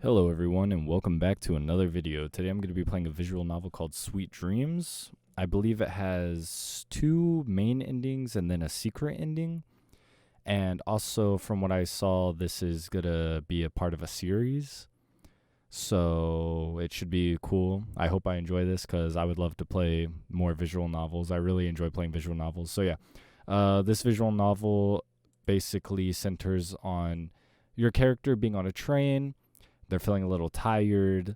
Hello everyone and welcome back to another video. Today I'm going to be playing a visual novel called Sweet Dreams. I believe it has two main endings and then a secret ending. And also from what I saw, this is going to be a part of a series. So it should be cool. I hope I enjoy this because I would love to play more visual novels. I really enjoy playing visual novels. So yeah, this visual novel basically centers on your character being on a train. They're feeling a little tired,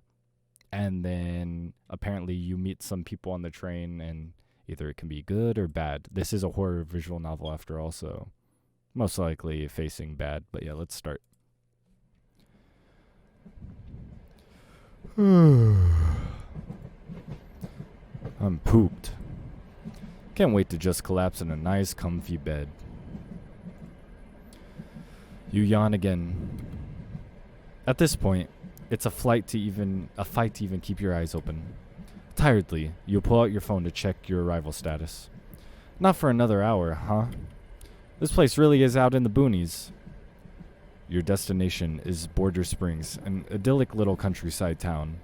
and then apparently you meet some people on the train, and either it can be good or bad. This is a horror visual novel after all, so most likely facing bad. But yeah, let's start. I'm pooped. Can't wait to just collapse in a nice, comfy bed. You yawn again. At this point, it's a fight to even keep your eyes open. Tiredly, you pull out your phone to check your arrival status. Not for another hour, huh? This place really is out in the boonies. Your destination is Border Springs, an idyllic little countryside town.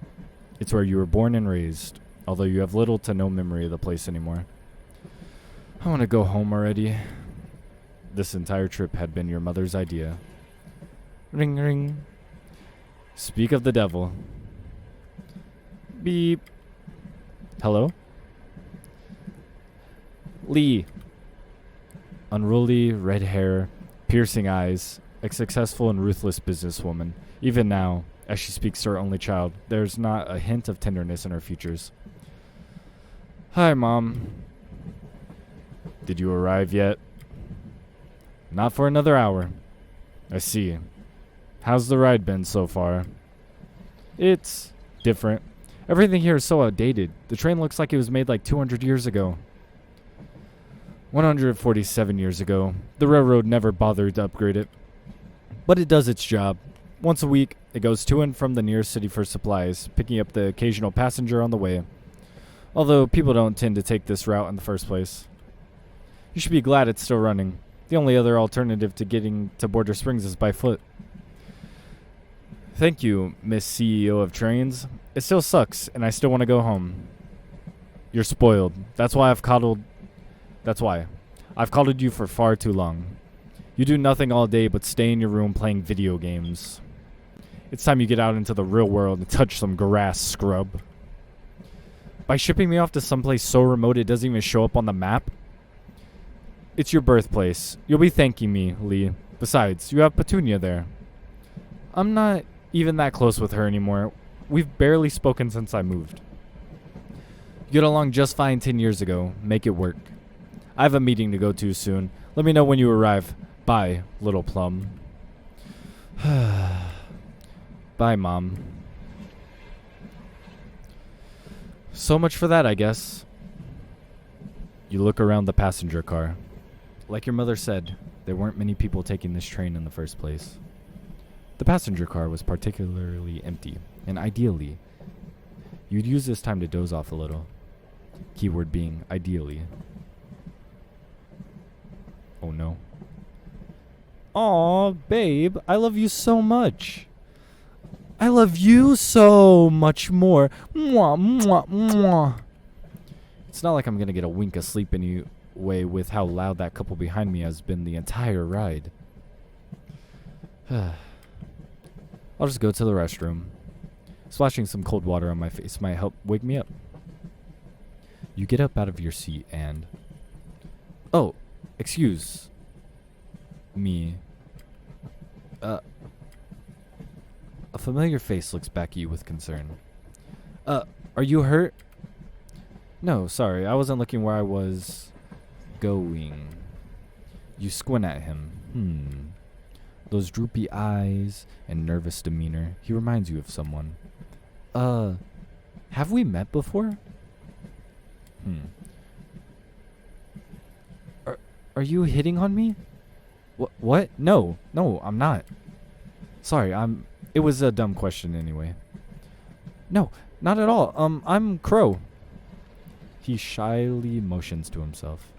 It's where you were born and raised, although you have little to no memory of the place anymore. I want to go home already. This entire trip had been your mother's idea. Ring ring. Speak of the devil. Beep. Hello? Lee. Unruly, red hair, piercing eyes, a successful and ruthless businesswoman. Even now, as she speaks to her only child, there's not a hint of tenderness in her features. Hi, Mom. Did you arrive yet? Not for another hour. I see. How's the ride been so far? It's different. Everything here is so outdated. The train looks like it was made like 200 years ago. 147 years ago. The railroad never bothered to upgrade it. But it does its job. Once a week, it goes to and from the nearest city for supplies, picking up the occasional passenger on the way. Although people don't tend to take this route in the first place. You should be glad it's still running. The only other alternative to getting to Border Springs is by foot. Thank you, Miss CEO of Trains. It still sucks, and I still want to go home. You're spoiled. That's why I've coddled you for far too long. You do nothing all day but stay in your room playing video games. It's time you get out into the real world and touch some grass, scrub. By shipping me off to someplace so remote it doesn't even show up on the map? It's your birthplace. You'll be thanking me, Lee. Besides, you have Petunia there. I'm not even that close with her anymore. We've barely spoken since I moved. You get along just fine 10 years ago. Make it work. I have a meeting to go to soon. Let me know when you arrive. Bye, little plum. Bye, Mom. So much for that, I guess. You look around the passenger car. Like your mother said, there weren't many people taking this train in the first place. The passenger car was particularly empty, and ideally, you'd use this time to doze off a little. Keyword being ideally. Oh no. Aw, babe, I love you so much. I love you so much more. Mwah, mwah, mwah. It's not like I'm gonna get a wink of sleep anyway with how loud that couple behind me has been the entire ride. I'll just go to the restroom. Splashing some cold water on my face might help wake me up. You get up out of your seat and... Oh, excuse me. A familiar face looks back at you with concern. Are you hurt? No, sorry, I wasn't looking where I was going. You squint at him. Those droopy eyes and nervous demeanor. He reminds you of someone. Have we met before? Are you hitting on me? What? No, I'm not. Sorry, it was a dumb question anyway. No, not at all. I'm Crow. He shyly motions to himself.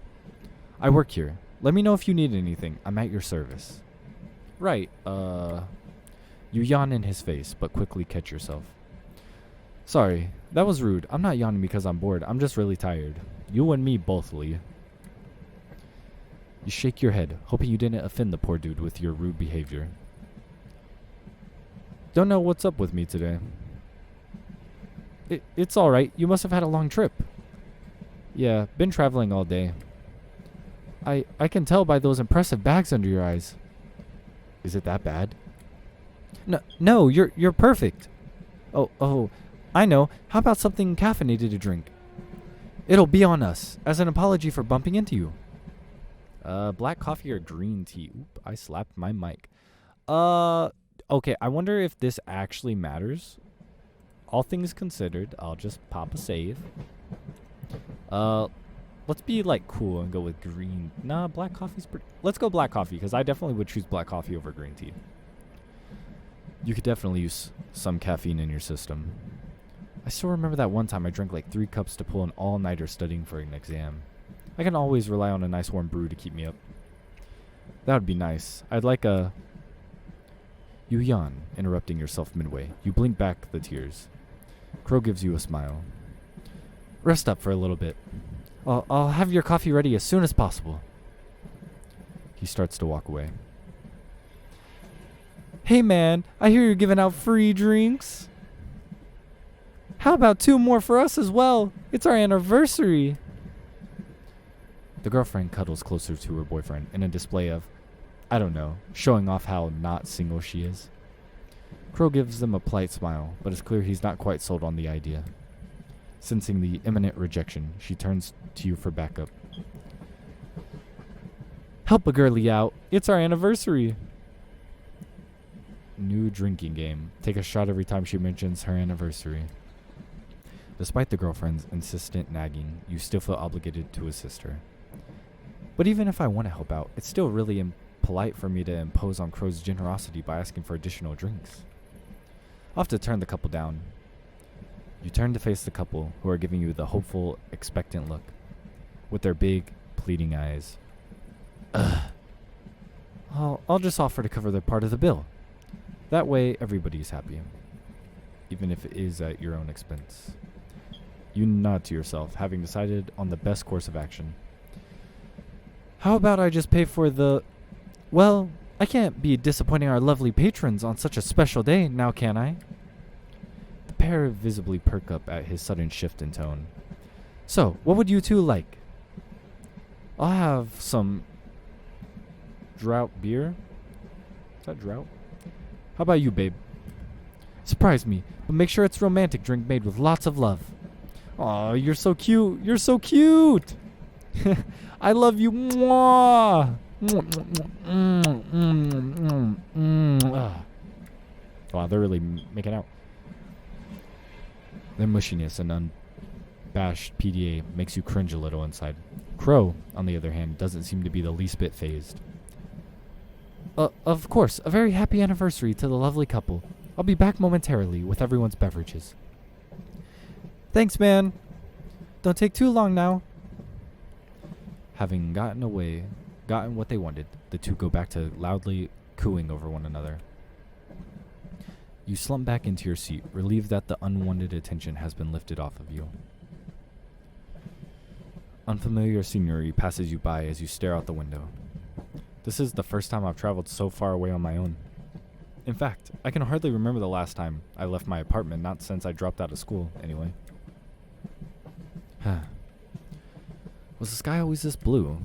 I work here. Let me know if you need anything. I'm at your service. Right, You yawn in his face, but quickly catch yourself. Sorry, that was rude. I'm not yawning because I'm bored. I'm just really tired. You and me both, Lee. You shake your head, hoping you didn't offend the poor dude with your rude behavior. Don't know what's up with me today. It's alright. You must have had a long trip. Yeah, been traveling all day. I can tell by those impressive bags under your eyes. Is it that bad? No, you're perfect. Oh, I know. How about something caffeinated to drink? It'll be on us, as an apology for bumping into you. Black coffee or green tea? Oop, I slapped my mic. Okay, I wonder if this actually matters. All things considered, I'll just pop a save. Let's be like cool and go with green. Nah, black coffee's pretty. Let's go black coffee because I definitely would choose black coffee over green tea. You could definitely use some caffeine in your system. I still remember that one time I drank like 3 cups to pull an all-nighter studying for an exam. I can always rely on a nice warm brew to keep me up. That would be nice. I'd like a... You yawn, interrupting yourself midway. You blink back the tears. Crow gives you a smile. Rest up for a little bit. I'll have your coffee ready as soon as possible. He starts to walk away. Hey man, I hear you're giving out free drinks. How about 2 more for us as well? It's our anniversary. The girlfriend cuddles closer to her boyfriend in a display of, I don't know, showing off how not single she is. Crow gives them a polite smile, but it's clear he's not quite sold on the idea. Sensing the imminent rejection, she turns to you for backup. Help a girlie out. It's our anniversary. New drinking game. Take a shot every time she mentions her anniversary. Despite the girlfriend's insistent nagging, you still feel obligated to assist her. But even if I want to help out, it's still really impolite for me to impose on Crow's generosity by asking for additional drinks. I'll have to turn the couple down. You turn to face the couple, who are giving you the hopeful, expectant look, with their big, pleading eyes. Ugh. I'll just offer to cover their part of the bill. That way, everybody's happy, even if it is at your own expense. You nod to yourself, having decided on the best course of action. How about I just pay for the... Well, I can't be disappointing our lovely patrons on such a special day, now can I? The pair visibly perk up at his sudden shift in tone. So, what would you two like? I'll have some... Drought beer? Is that drought? How about you, babe? Surprise me, but make sure it's a romantic drink made with lots of love. Aw, you're so cute. You're so cute. I love you. Mwah. Wow, they're really making out. Their mushiness and unabashed PDA makes you cringe a little inside. Crow, on the other hand, doesn't seem to be the least bit phased. Of course, a very happy anniversary to the lovely couple. I'll be back momentarily with everyone's beverages. Thanks, man. Don't take too long now. Having gotten what they wanted, the two go back to loudly cooing over one another. You slump back into your seat, relieved that the unwanted attention has been lifted off of you. Unfamiliar scenery passes you by as you stare out the window. This is the first time I've traveled so far away on my own. In fact, I can hardly remember the last time I left my apartment, not since I dropped out of school, anyway. Was the sky always this blue?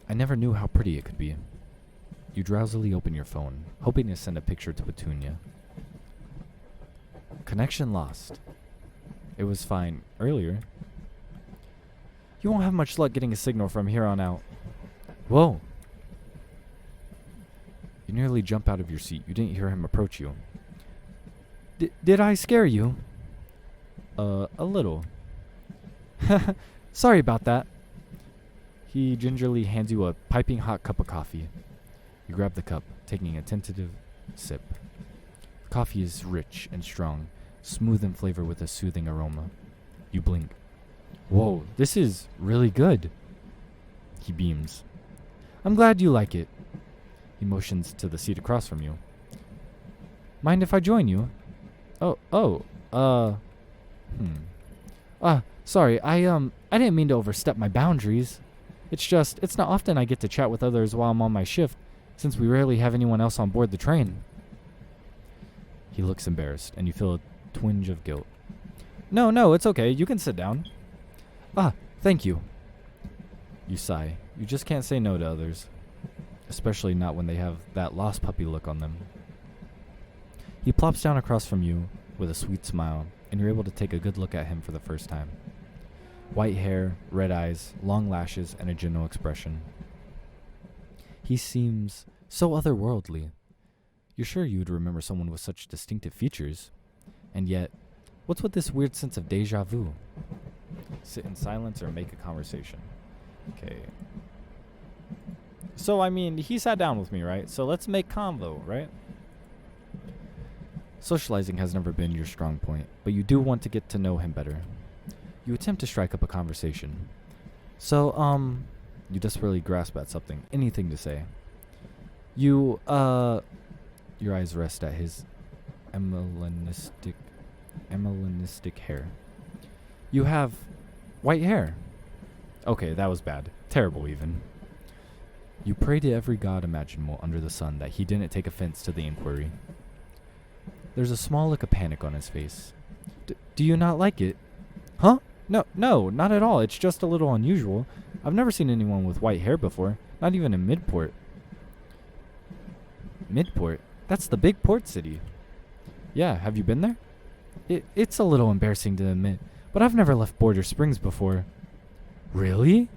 I never knew how pretty it could be. You drowsily open your phone, hoping to send a picture to Petunia. Connection lost. It was fine earlier. You won't have much luck getting a signal from here on out. Whoa. You nearly jump out of your seat. You didn't hear him approach you. Did I scare you? A little. Sorry about that. He gingerly hands you a piping hot cup of coffee. You grab the cup, taking a tentative sip. The coffee is rich and strong, smooth in flavor with a soothing aroma. You blink. Whoa, this is really good. He beams. I'm glad you like it. He motions to the seat across from you. Mind if I join you? Sorry, I didn't mean to overstep my boundaries. It's not often I get to chat with others while I'm on my shift, since we rarely have anyone else on board the train. He looks embarrassed, and you feel a twinge of guilt. No, it's okay. You can sit down. Thank you. You sigh. You just can't say no to others, especially not when they have that lost puppy look on them. He plops down across from you with a sweet smile, and you're able to take a good look at him for the first time. White hair, red eyes, long lashes, and a general expression. He seems so otherworldly. You're sure you would remember someone with such distinctive features, and yet, what's with this weird sense of deja vu? Sit in silence or make a conversation. Okay. So, I mean, he sat down with me, right? So let's make convo, right? Socializing has never been your strong point, but you do want to get to know him better. You attempt to strike up a conversation. So, you desperately grasp at something, anything to say. Your eyes rest at his melanistic hair. You have white hair. Okay, that was bad. Terrible, even. You pray to every god imaginable under the sun that he didn't take offense to the inquiry. There's a small look of panic on his face. Do you not like it? Huh? No, not at all. It's just a little unusual. I've never seen anyone with white hair before, not even in Midport. Midport? That's the big port city. Yeah, have you been there? It's a little embarrassing to admit, but I've never left Border Springs before. Really?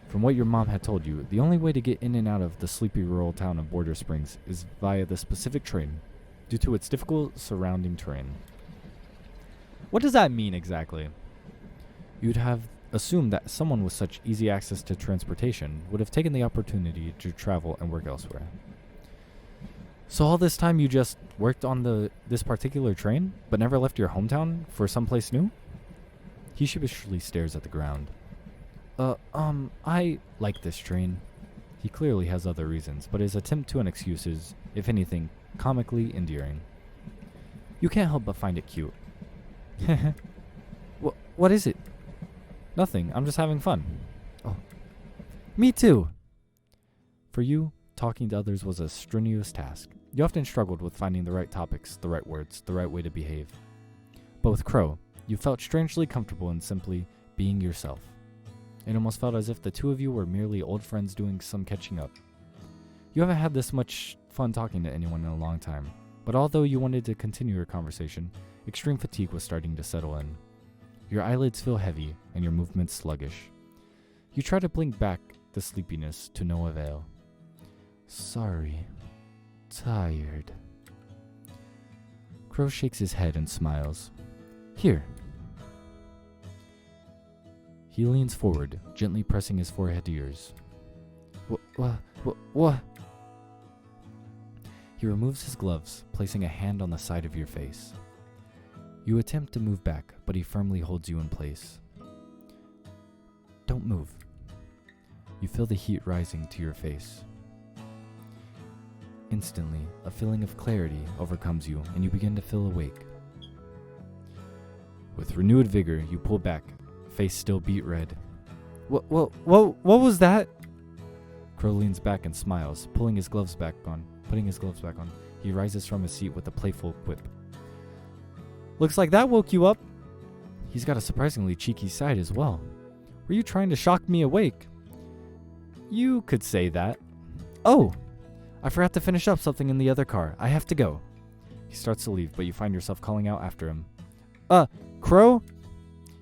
From what your mom had told you, the only way to get in and out of the sleepy rural town of Border Springs is via the specific train, due to its difficult surrounding terrain. What does that mean exactly? You'd have assumed that someone with such easy access to transportation would have taken the opportunity to travel and work elsewhere. So all this time you just worked on this particular train, but never left your hometown for someplace new? He sheepishly stares at the ground. I like this train. He clearly has other reasons, but his attempt to an excuse is, if anything, comically endearing. You can't help but find it cute. What is it? Nothing, I'm just having fun. Oh. Me too. For you, talking to others was a strenuous task. You often struggled with finding the right topics, the right words, the right way to behave. But with Crow, you felt strangely comfortable in simply being yourself. It almost felt as if the two of you were merely old friends doing some catching up. You haven't had this much fun talking to anyone in a long time, but although you wanted to continue your conversation, extreme fatigue was starting to settle in. Your eyelids feel heavy and your movements sluggish. You try to blink back the sleepiness to no avail. Sorry. Tired. Crow shakes his head and smiles. Here. He leans forward, gently pressing his forehead to yours. What? He removes his gloves, placing a hand on the side of your face. You attempt to move back, but he firmly holds you in place. Don't move. You feel the heat rising to your face. Instantly, a feeling of clarity overcomes you, and you begin to feel awake. With renewed vigor, you pull back, face still beet red. What was that? Crow leans back and smiles, putting his gloves back on. He rises from his seat with a playful quip. Looks like that woke you up. He's got a surprisingly cheeky side as well. Were you trying to shock me awake? You could say that. Oh, I forgot to finish up something in the other car. I have to go. He starts to leave, but you find yourself calling out after him. Crow?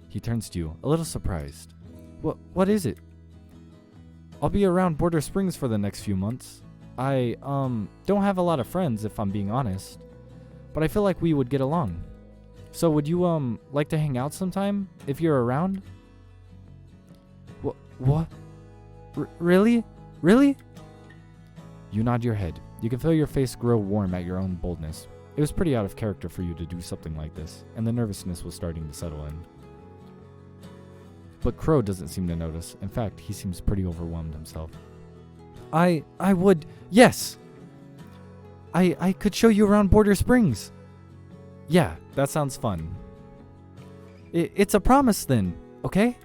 He turns to you, a little surprised. What is it? I'll be around Border Springs for the next few months. I, don't have a lot of friends, if I'm being honest. But I feel like we would get along. So would you, like to hang out sometime, if you're around? What? Really? Really? You nod your head. You can feel your face grow warm at your own boldness. It was pretty out of character for you to do something like this, and the nervousness was starting to settle in. But Crow doesn't seem to notice. In fact, he seems pretty overwhelmed himself. I would, yes! I could show you around Border Springs. Yeah, that sounds fun. It's a promise then, okay?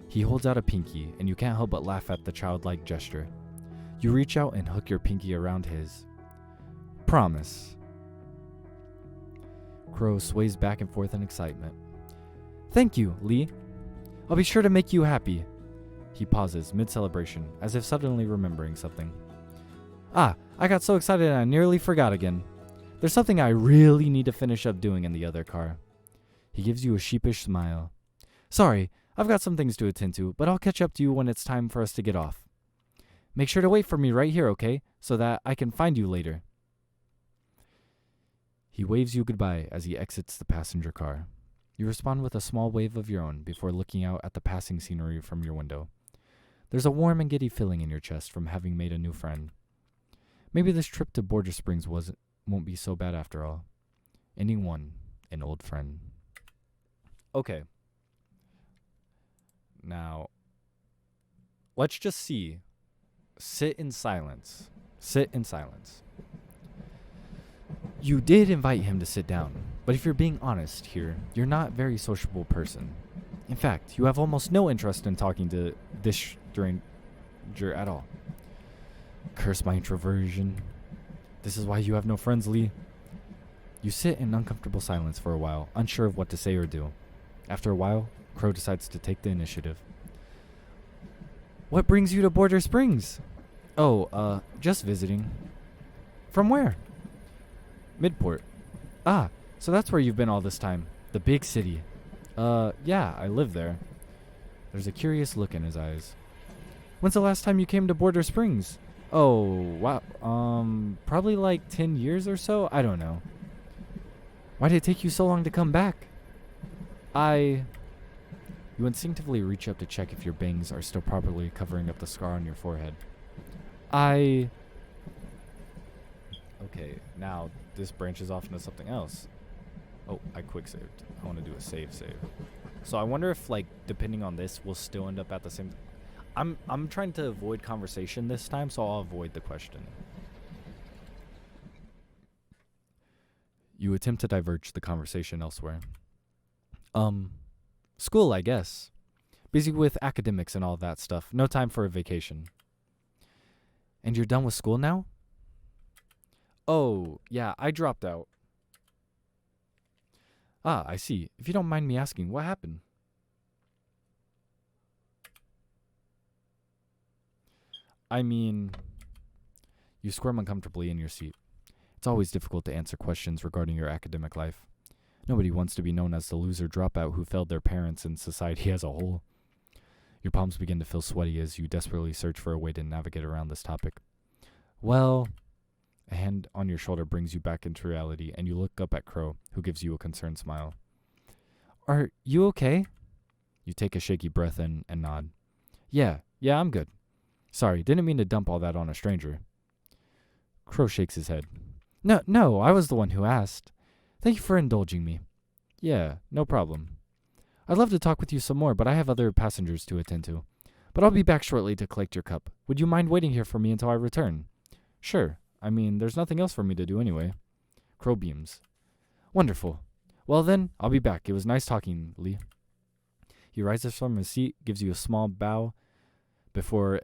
He holds out a pinky, and you can't help but laugh at the childlike gesture. You reach out and hook your pinky around his. Promise. Crow sways back and forth in excitement. Thank you, Lee. I'll be sure to make you happy. He pauses mid-celebration, as if suddenly remembering something. Ah, I got so excited I nearly forgot again. There's something I really need to finish up doing in the other car. He gives you a sheepish smile. Sorry, I've got some things to attend to, but I'll catch up to you when it's time for us to get off. Make sure to wait for me right here, okay? So that I can find you later. He waves you goodbye as he exits the passenger car. You respond with a small wave of your own before looking out at the passing scenery from your window. There's a warm and giddy feeling in your chest from having made a new friend. Maybe this trip to Border Springs won't be so bad after all. Ending 1, an old friend. Okay. Now, let's just see. Sit in silence. Sit in silence. You did invite him to sit down, but if you're being honest here, you're not a very sociable person. In fact, you have almost no interest in talking to this stranger at all. Curse my introversion. This is why you have no friends, Lee. You sit in uncomfortable silence for a while, unsure of what to say or do. After a while, Crow decides to take the initiative. What brings you to Border Springs? Oh, just visiting. From where? Midport. Ah, so that's where you've been all this time. The big city. Yeah, I live there. There's a curious look in his eyes. When's the last time you came to Border Springs? Oh, wow. Probably like 10 years or so? I don't know. Why did it take you so long to come back? You instinctively reach up to check if your bangs are still properly covering up the scar on your forehead. Okay, now this branches off into something else. Oh, I quick saved. I want to do a save. So I wonder if, like, depending on this, we'll still end up at the same... I'm trying to avoid conversation this time, so I'll avoid the question. You attempt to diverge the conversation elsewhere. School, I guess. Busy with academics and all that stuff. No time for a vacation. And you're done with school now? Oh, yeah, I dropped out. Ah, I see. If you don't mind me asking, what happened? I mean, you squirm uncomfortably in your seat. It's always difficult to answer questions regarding your academic life. Nobody wants to be known as the loser dropout who failed their parents and society as a whole. Your palms begin to feel sweaty as you desperately search for a way to navigate around this topic. Well, a hand on your shoulder brings you back into reality, and you look up at Crow, who gives you a concerned smile. Are you okay? You take a shaky breath in and nod. Yeah, I'm good. Sorry, didn't mean to dump all that on a stranger. Crow shakes his head. No, I was the one who asked. Thank you for indulging me. Yeah, no problem. I'd love to talk with you some more, but I have other passengers to attend to. But I'll be back shortly to collect your cup. Would you mind waiting here for me until I return? Sure. I mean, there's nothing else for me to do anyway. Crow beams. Wonderful. Well then, I'll be back. It was nice talking, Lee. He rises from his seat, gives you a small bow before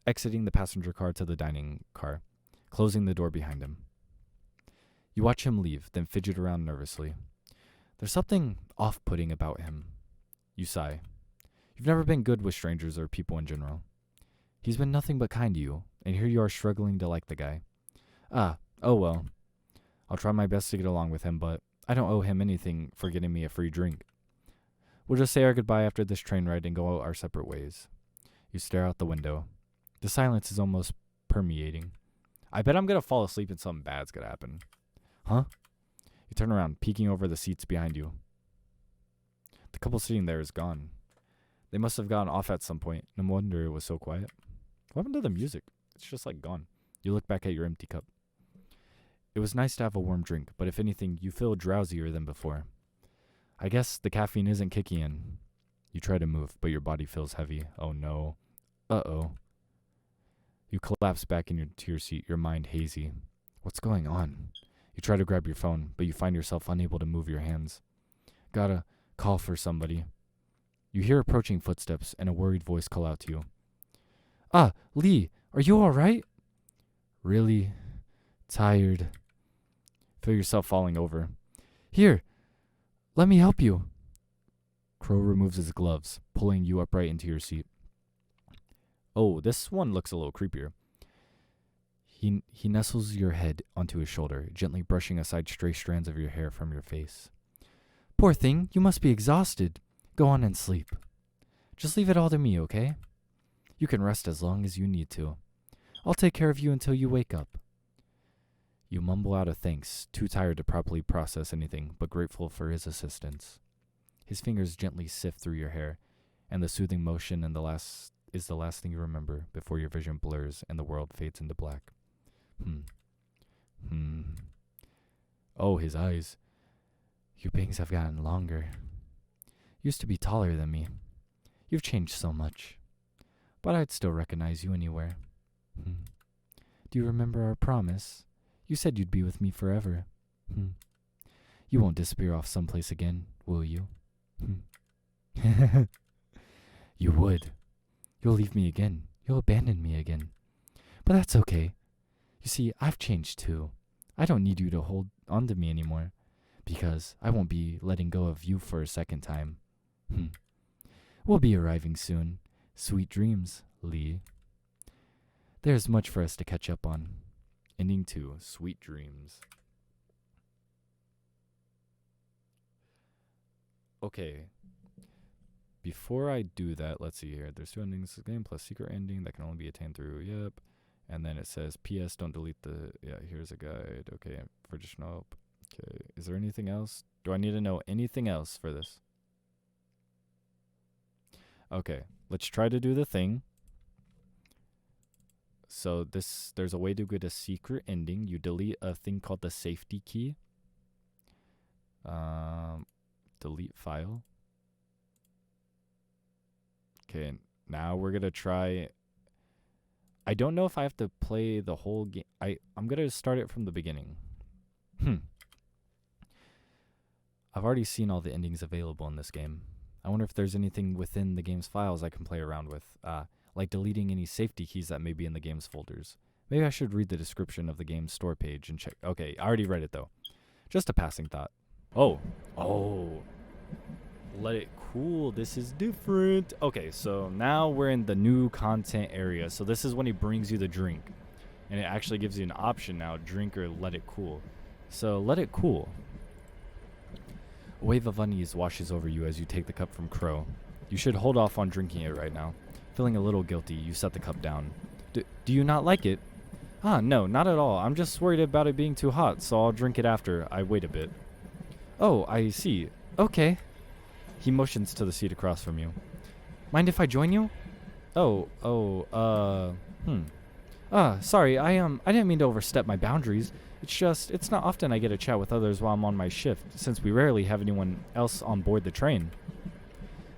exiting the passenger car to the dining car, closing the door behind him. You watch him leave, then fidget around nervously. There's something off-putting about him. You sigh. You've never been good with strangers or people in general. He's been nothing but kind to you, and here you are struggling to like the guy. Oh well. I'll try my best to get along with him, but I don't owe him anything for getting me a free drink. We'll just say our goodbye after this train ride and go our separate ways. You stare out the window. The silence is almost permeating. I bet I'm gonna fall asleep and something bad's gonna happen. Huh? You turn around, peeking over the seats behind you. The couple sitting there is gone. They must have gone off at some point. No wonder it was so quiet. What happened to the music? It's just like gone. You look back at your empty cup. It was nice to have a warm drink, but if anything, you feel drowsier than before. I guess the caffeine isn't kicking in. You try to move, but your body feels heavy. Oh no. Uh-oh. You collapse back to your seat, your mind hazy. What's going on? You try to grab your phone, but you find yourself unable to move your hands. Gotta call for somebody. You hear approaching footsteps and a worried voice call out to you. Ah, Lee, are you all right? Really tired. Feel yourself falling over. Here, let me help you. Crow removes his gloves, pulling you upright into your seat. Oh, this one looks a little creepier. He nestles your head onto his shoulder, gently brushing aside stray strands of your hair from your face. Poor thing, you must be exhausted. Go on and sleep. Just leave it all to me, okay? You can rest as long as you need to. I'll take care of you until you wake up. You mumble out a thanks, too tired to properly process anything, but grateful for his assistance. His fingers gently sift through your hair, and the soothing motion is the last thing you remember before your vision blurs and the world fades into black. Oh, his eyes. Your bangs have gotten longer. Used to be taller than me. You've changed so much. But I'd still recognize you anywhere. Do you remember our promise? You said you'd be with me forever. You won't disappear off someplace again, will you? You would. You'll leave me again. You'll abandon me again. But that's okay. You see, I've changed too. I don't need you to hold on to me anymore, because I won't be letting go of you for a second time. We'll be arriving soon. Sweet dreams, Lee. There's much for us to catch up on. Ending 2, Sweet Dreams. Okay. Before I do that, let's see here. There's 2 endings to the game plus secret ending that can only be attained through, yep. And then it says, P.S. Don't delete the, here's a guide. Okay, for additional help. Okay, is there anything else? Do I need to know anything else for this? Okay, let's try to do the thing. So there's a way to get a secret ending. You delete a thing called the safety key. Delete file. Okay, now we're going to try. I don't know if I have to play the whole game. I'm going to start it from the beginning. I've already seen all the endings available in this game. I wonder if there's anything within the game's files I can play around with. Like deleting any safety keys that may be in the game's folders. Maybe I should read the description of the game's store page and check. Okay, I already read it though. Just a passing thought. Oh. Let it cool. This is different. Okay, so now we're in the new content area. So this is when he brings you the drink. And it actually gives you an option now, drink or let it cool. So let it cool. A wave of unease washes over you as you take the cup from Crow. You should hold off on drinking it right now. Feeling a little guilty, you set the cup down. Do you not like it? No, not at all. I'm just worried about it being too hot, so I'll drink it after I wait a bit. Oh, I see. Okay. He motions to the seat across from you. Mind if I join you? Sorry, I didn't mean to overstep my boundaries. It's not often I get a chat with others while I'm on my shift, since we rarely have anyone else on board the train.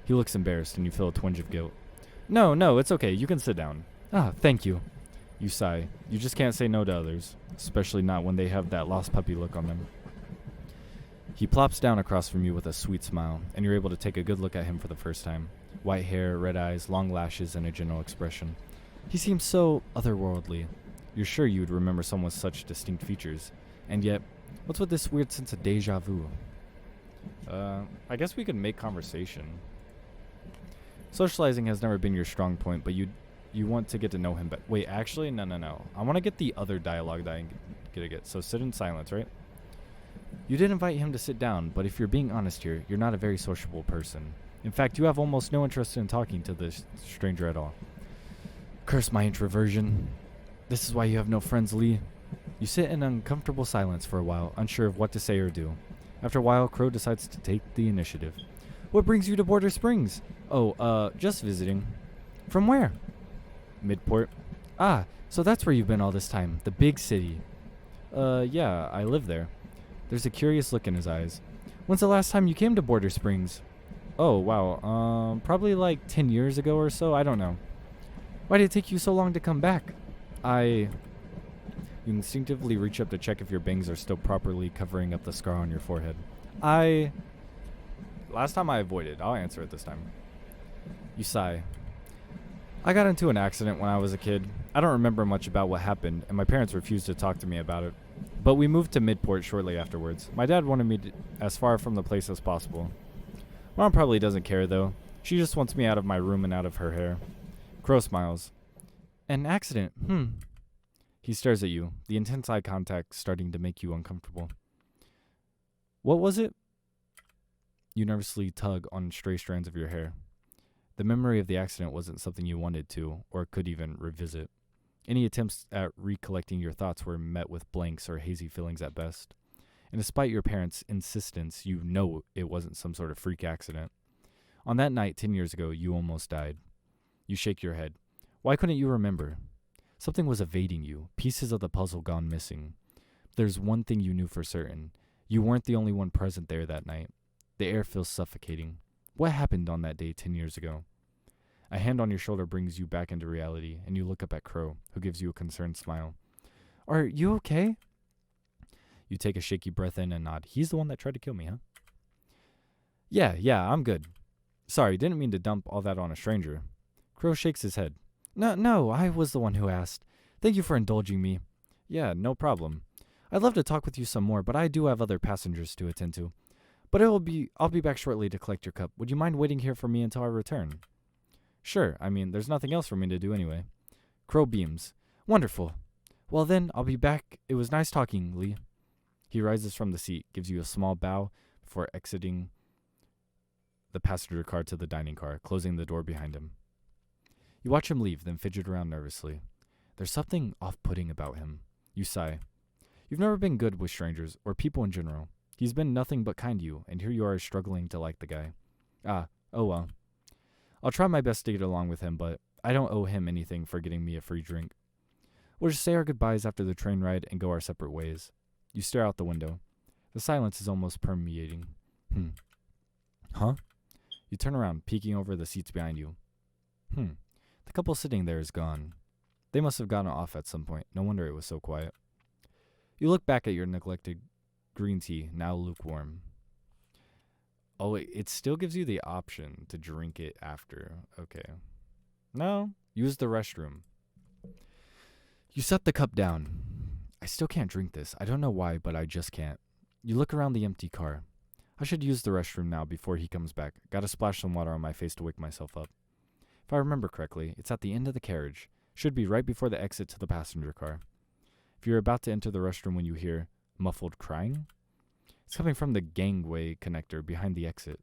He looks embarrassed and you feel a twinge of guilt. No, it's okay. You can sit down. Thank you. You sigh. You just can't say no to others, especially not when they have that lost puppy look on them. He plops down across from you with a sweet smile, and you're able to take a good look at him for the first time. White hair, red eyes, long lashes, and a general expression. He seems so otherworldly. You're sure you would remember someone with such distinct features. And yet, what's with this weird sense of deja vu? I guess we could make conversation. Socializing has never been your strong point, but you want to get to know him. But wait, actually, no. I want to get the other dialogue that I'm gonna get. So sit in silence, right? You did invite him to sit down, but if you're being honest here, you're not a very sociable person. In fact, you have almost no interest in talking to this stranger at all. Curse my introversion. This is why you have no friends, Lee. You sit in uncomfortable silence for a while, unsure of what to say or do. After a while, Crow decides to take the initiative. What brings you to Border Springs? Just visiting. From where? Midport. So that's where you've been all this time, the big city. Yeah, I live there. There's a curious look in his eyes. When's the last time you came to Border Springs? Oh, wow. Probably like 10 years ago or so. I don't know. Why did it take you so long to come back? You instinctively reach up to check if your bangs are still properly covering up the scar on your forehead. Last time I avoided. I'll answer it this time. You sigh. I got into an accident when I was a kid. I don't remember much about what happened, and my parents refused to talk to me about it. But we moved to Midport shortly afterwards. My dad wanted me as far from the place as possible. Mom probably doesn't care, though. She just wants me out of my room and out of her hair. Crow smiles. An accident? He stares at you, the intense eye contact starting to make you uncomfortable. What was it? You nervously tug on stray strands of your hair. The memory of the accident wasn't something you wanted to, or could even revisit. Any attempts at recollecting your thoughts were met with blanks or hazy feelings at best. And despite your parents' insistence, you know it wasn't some sort of freak accident. On that night 10 years ago, you almost died. You shake your head. Why couldn't you remember? Something was evading you, pieces of the puzzle gone missing. There's one thing you knew for certain. You weren't the only one present there that night. The air feels suffocating. What happened on that day 10 years ago? A hand on your shoulder brings you back into reality, and you look up at Crow, who gives you a concerned smile. Are you okay? You take a shaky breath in and nod. He's the one that tried to kill me, huh? Yeah, I'm good. Sorry, didn't mean to dump all that on a stranger. Crow shakes his head. No, I was the one who asked. Thank you for indulging me. Yeah, no problem. I'd love to talk with you some more, but I do have other passengers to attend to. But I'll be back shortly to collect your cup. Would you mind waiting here for me until I return? Sure, there's nothing else for me to do anyway. Crow beams. Wonderful. Well then, I'll be back. It was nice talking, Lee. He rises from the seat, gives you a small bow before exiting the passenger car to the dining car, closing the door behind him. You watch him leave, then fidget around nervously. There's something off-putting about him. You sigh. You've never been good with strangers, or people in general. He's been nothing but kind to you, and here you are struggling to like the guy. Oh well. I'll try my best to get along with him, but I don't owe him anything for getting me a free drink. We'll just say our goodbyes after the train ride and go our separate ways. You stare out the window. The silence is almost permeating. Huh? You turn around, peeking over the seats behind you. The couple sitting there is gone. They must have gotten off at some point. No wonder it was so quiet. You look back at your neglected green tea, now lukewarm. Oh, it still gives you the option to drink it after. Okay. No, use the restroom. You set the cup down. I still can't drink this. I don't know why, but I just can't. You look around the empty car. I should use the restroom now before he comes back. Gotta splash some water on my face to wake myself up. If I remember correctly, it's at the end of the carriage. Should be right before the exit to the passenger car. If you're about to enter the restroom when you hear muffled crying, it's coming from the gangway connector behind the exit.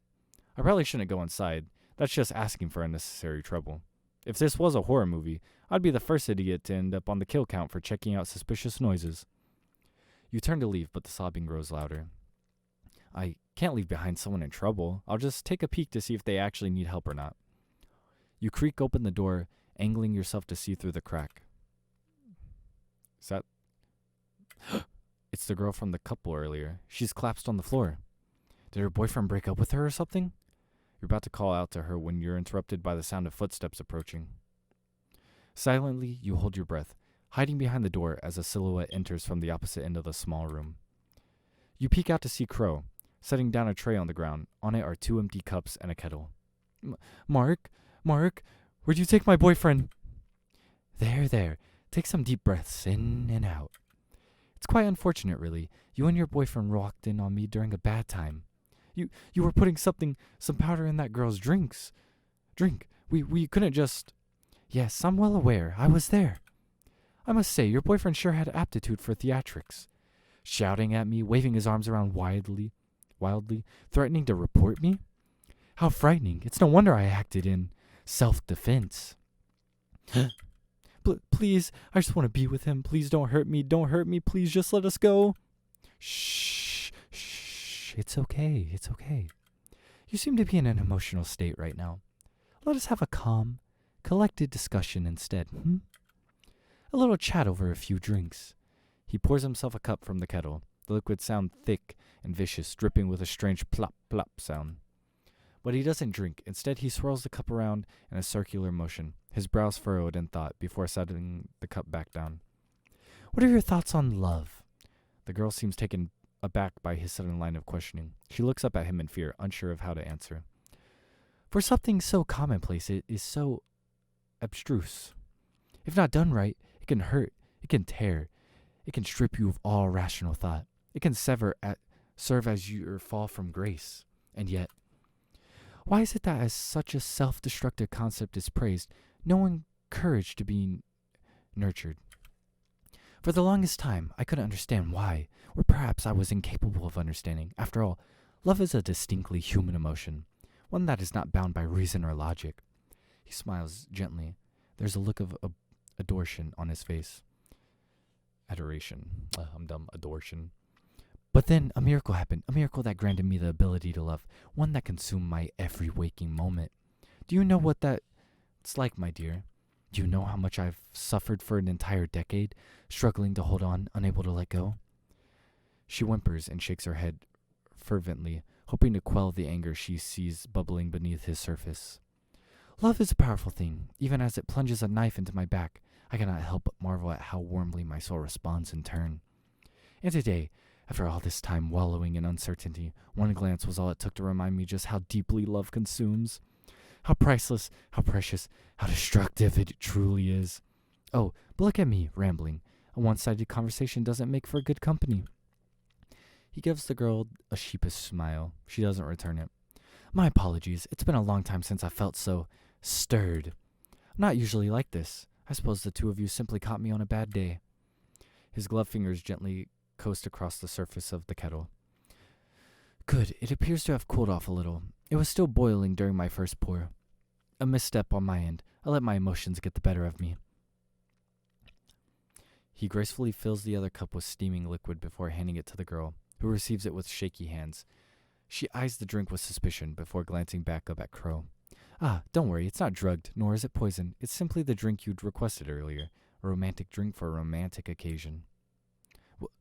I probably shouldn't go inside. That's just asking for unnecessary trouble. If this was a horror movie, I'd be the first idiot to end up on the kill count for checking out suspicious noises. You turn to leave, but the sobbing grows louder. I can't leave behind someone in trouble. I'll just take a peek to see if they actually need help or not. You creak open the door, angling yourself to see through the crack. Is that... It's the girl from the couple earlier. She's collapsed on the floor. Did her boyfriend break up with her or something? You're about to call out to her when you're interrupted by the sound of footsteps approaching. Silently, you hold your breath, hiding behind the door as a silhouette enters from the opposite end of the small room. You peek out to see Crow, setting down a tray on the ground. On it are 2 empty cups and a kettle. Mark, where'd you take my boyfriend? There. Take some deep breaths in and out. It's quite unfortunate, really. You and your boyfriend walked in on me during a bad time. You were putting some powder in that girl's drink. We couldn't just... Yes, I'm well aware. I was there. I must say, your boyfriend sure had aptitude for theatrics. Shouting at me, waving his arms around wildly, threatening to report me. How frightening. It's no wonder I acted in self-defense. Please, I just want to be with him. Please don't hurt me. Please just let us go. Shh. It's okay. You seem to be in an emotional state right now. Let us have a calm, collected discussion instead. A little chat over a few drinks. He pours himself a cup from the kettle. The liquid sound thick and vicious, dripping with a strange plop, plop sound. But he doesn't drink. Instead, he swirls the cup around in a circular motion, his brows furrowed in thought before setting the cup back down. What are your thoughts on love? The girl seems taken aback by his sudden line of questioning. She looks up at him in fear, unsure of how to answer. For something so commonplace, it is so abstruse. If not done right, it can hurt, it can tear, it can strip you of all rational thought. It can serve as your fall from grace. And yet, why is it that as such a self-destructive concept is praised, no one encouraged to be nurtured? For the longest time, I couldn't understand why, or perhaps I was incapable of understanding. After all, love is a distinctly human emotion, one that is not bound by reason or logic. He smiles gently. There's a look of adoration on his face. Adoration. I'm dumb. Adoration. But then a miracle happened, a miracle that granted me the ability to love, one that consumed my every waking moment. Do you know what that's like, my dear? Do you know how much I've suffered for an entire decade, struggling to hold on, unable to let go? She whimpers and shakes her head fervently, hoping to quell the anger she sees bubbling beneath his surface. Love is a powerful thing. Even as it plunges a knife into my back, I cannot help but marvel at how warmly my soul responds in turn. And today, after all this time wallowing in uncertainty, one glance was all it took to remind me just how deeply love consumes. How priceless, how precious, how destructive it truly is. Oh, but look at me, rambling. A one-sided conversation doesn't make for good company. He gives the girl a sheepish smile. She doesn't return it. My apologies. It's been a long time since I felt so stirred. I'm not usually like this. I suppose the two of you simply caught me on a bad day. His gloved fingers gently coast across the surface of the kettle. Good. It appears to have cooled off a little. It was still boiling during my first pour. A misstep on my end. I let my emotions get the better of me. He gracefully fills the other cup with steaming liquid before handing it to the girl, who receives it with shaky hands. She eyes the drink with suspicion before glancing back up at Crow. Ah, don't worry, it's not drugged, nor is it poison. It's simply the drink you'd requested earlier. A romantic drink for a romantic occasion.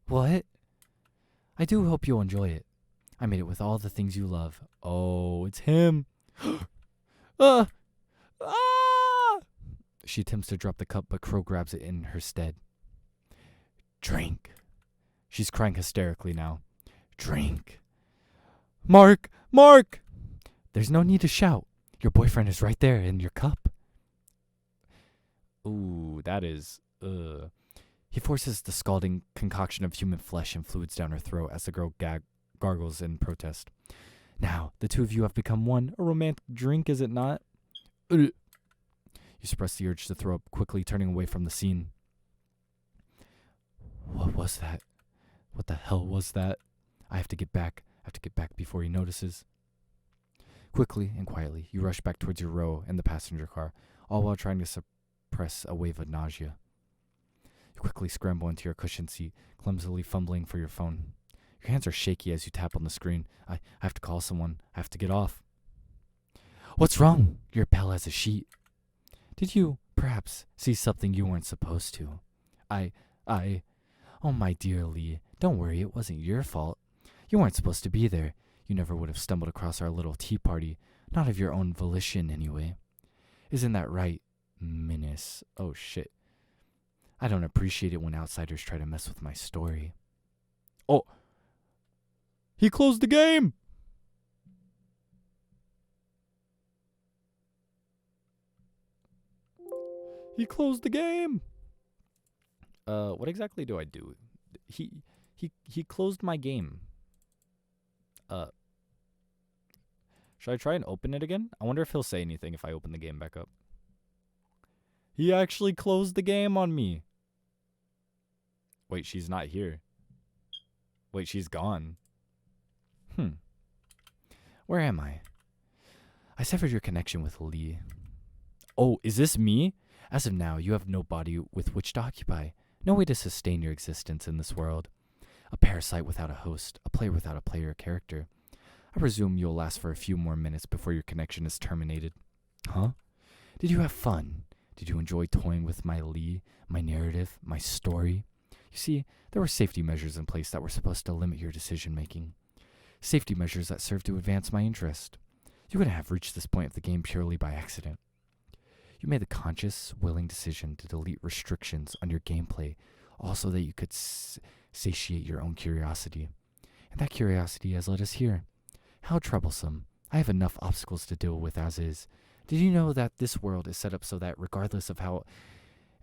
What? I do hope you'll enjoy it. I made it with all the things you love. Oh, it's him. Ah! She attempts to drop the cup, but Crow grabs it in her stead. Drink. She's crying hysterically now. Drink. Mark! Mark! There's no need to shout. Your boyfriend is right there in your cup. Ooh, that is... He forces the scalding concoction of human flesh and fluids down her throat as the girl gargles in protest. Now, the two of you have become one. A romantic drink, is it not? You suppress the urge to throw up, quickly turning away from the scene. What was that? What the hell was that? I have to get back. Before he notices. Quickly and quietly, you rush back towards your row in the passenger car, all while trying to suppress a wave of nausea. You quickly scramble into your cushioned seat, clumsily fumbling for your phone. Your hands are shaky as you tap on the screen. I have to call someone. I have to get off. What's wrong? You're pale as a sheet. Did you, perhaps, see something you weren't supposed to? Oh, my dear Lee, don't worry, it wasn't your fault. You weren't supposed to be there. You never would have stumbled across our little tea party. Not of your own volition, anyway. Isn't that right, Minus? Oh, shit. I don't appreciate it when outsiders try to mess with my story. Oh! He closed the game! He closed the game! What exactly do I do? He closed my game. Should I try and open it again? I wonder if he'll say anything if I open the game back up. He actually closed the game on me. Wait, she's not here. Wait, she's gone. Where am I? I severed your connection with Lee. Oh, is this me? As of now, you have no body with which to occupy. No way to sustain your existence in this world. A parasite without a host, a player without a player character. I presume you'll last for a few more minutes before your connection is terminated. Huh? Did you have fun? Did you enjoy toying with my Lee, my narrative, my story? You see, there were safety measures in place that were supposed to limit your decision-making. Safety measures that served to advance my interest. You wouldn't have reached this point of the game purely by accident. You made the conscious, willing decision to delete restrictions on your gameplay, also that you could satiate your own curiosity. And that curiosity has led us here. How troublesome. I have enough obstacles to deal with as is. Did you know that this world is set up so that regardless of how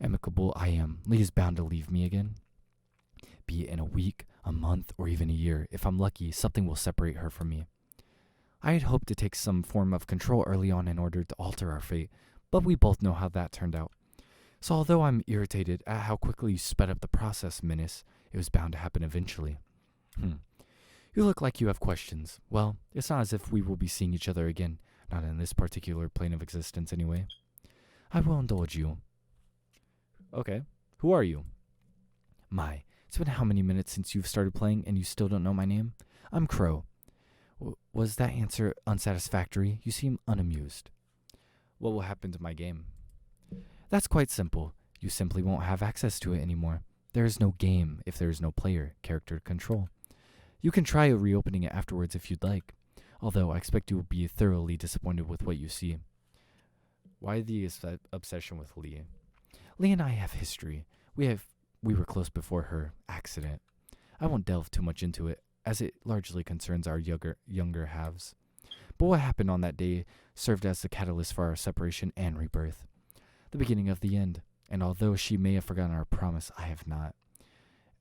amicable I am, Lee is bound to leave me again? Be it in a week, a month, or even a year. If I'm lucky, something will separate her from me. I had hoped to take some form of control early on in order to alter our fate, but we both know how that turned out. So although I'm irritated at how quickly you sped up the process, Minus, it was bound to happen eventually. You look like you have questions. Well, it's not as if we will be seeing each other again, not in this particular plane of existence anyway. I will indulge you. Okay, who are you? It's been how many minutes since you've started playing and you still don't know my name? I'm Crow. Was that answer unsatisfactory? You seem unamused. What will happen to my game? That's quite simple. You simply won't have access to it anymore. There is no game if there is no player, character to control. You can try reopening it afterwards if you'd like, although I expect you will be thoroughly disappointed with what you see. Why the obsession with Lee? Lee and I have history. We were close before her accident. I won't delve too much into it, as it largely concerns our younger halves. But what happened on that day served as the catalyst for our separation and rebirth. The beginning of the end, and although she may have forgotten our promise, I have not.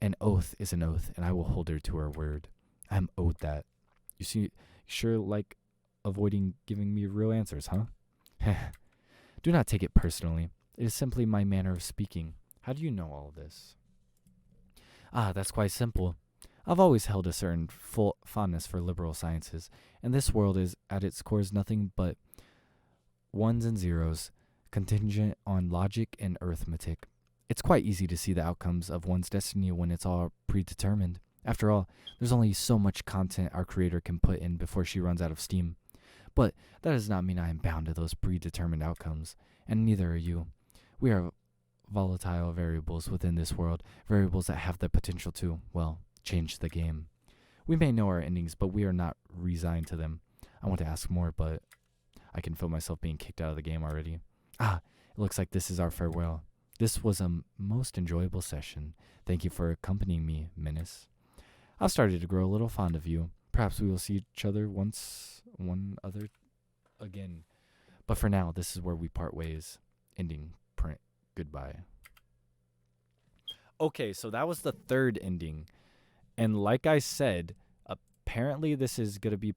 An oath is an oath, and I will hold her to her word. I am owed that. You see, you sure like avoiding giving me real answers, huh? Do not take it personally. It is simply my manner of speaking. How do you know all this? That's quite simple. I've always held a certain fondness for liberal sciences, and this world is at its core nothing but ones and zeros, contingent on logic and arithmetic. It's quite easy to see the outcomes of one's destiny when it's all predetermined. After all, there's only so much content our creator can put in before she runs out of steam. But that does not mean I am bound to those predetermined outcomes, and neither are you. We are volatile variables within this world, variables that have the potential to, well, change the game. We may know our endings, but we are not resigned to them. I want to ask more, but I can feel myself being kicked out of the game already. It looks like this is our farewell. This was a most enjoyable session. Thank you for accompanying me, Menace. I've started to grow a little fond of you. Perhaps we will see each other one other again. But for now, this is where we part ways. Ending print. Goodbye. Okay, so that was the third ending. And like I said, apparently this is going to be...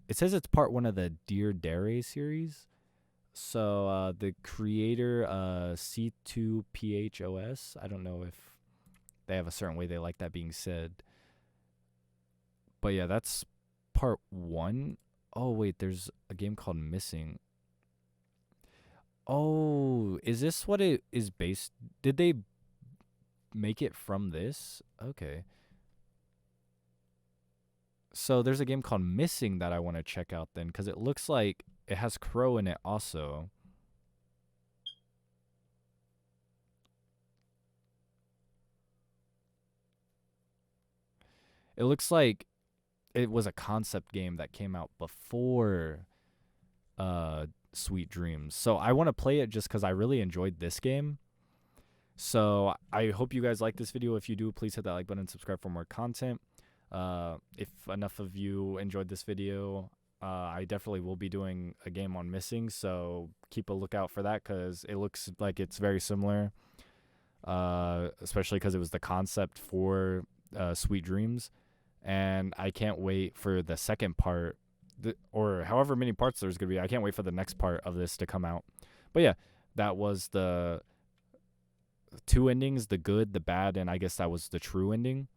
It says it's part 1 of the Dear Dare series. So the creator, C2PHOS, I don't know if they have a certain way they like that being said. But yeah, that's part 1. Oh, wait, there's a game called Missing. Oh, is this what it is based? Did they make it from this? Okay. So there's a game called Missing that I want to check out then, because it looks like it has Crow in it also. It looks like it was a concept game that came out before Sweet Dreams. So I want to play it just because I really enjoyed this game. So I hope you guys like this video. If you do, please hit that like button and subscribe for more content. If enough of you enjoyed this video, I definitely will be doing a game on Missing, so keep a lookout for that because it looks like it's very similar, especially because it was the concept for Sweet Dreams. And I can't wait for the second part, or however many parts there's going to be. I can't wait for the next part of this to come out. But yeah, that was the 2 endings, the good, the bad, and I guess that was the true ending,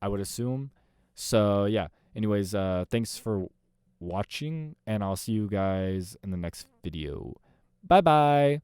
I would assume. So yeah, anyways, thanks for watching, and I'll see you guys in the next video. Bye bye.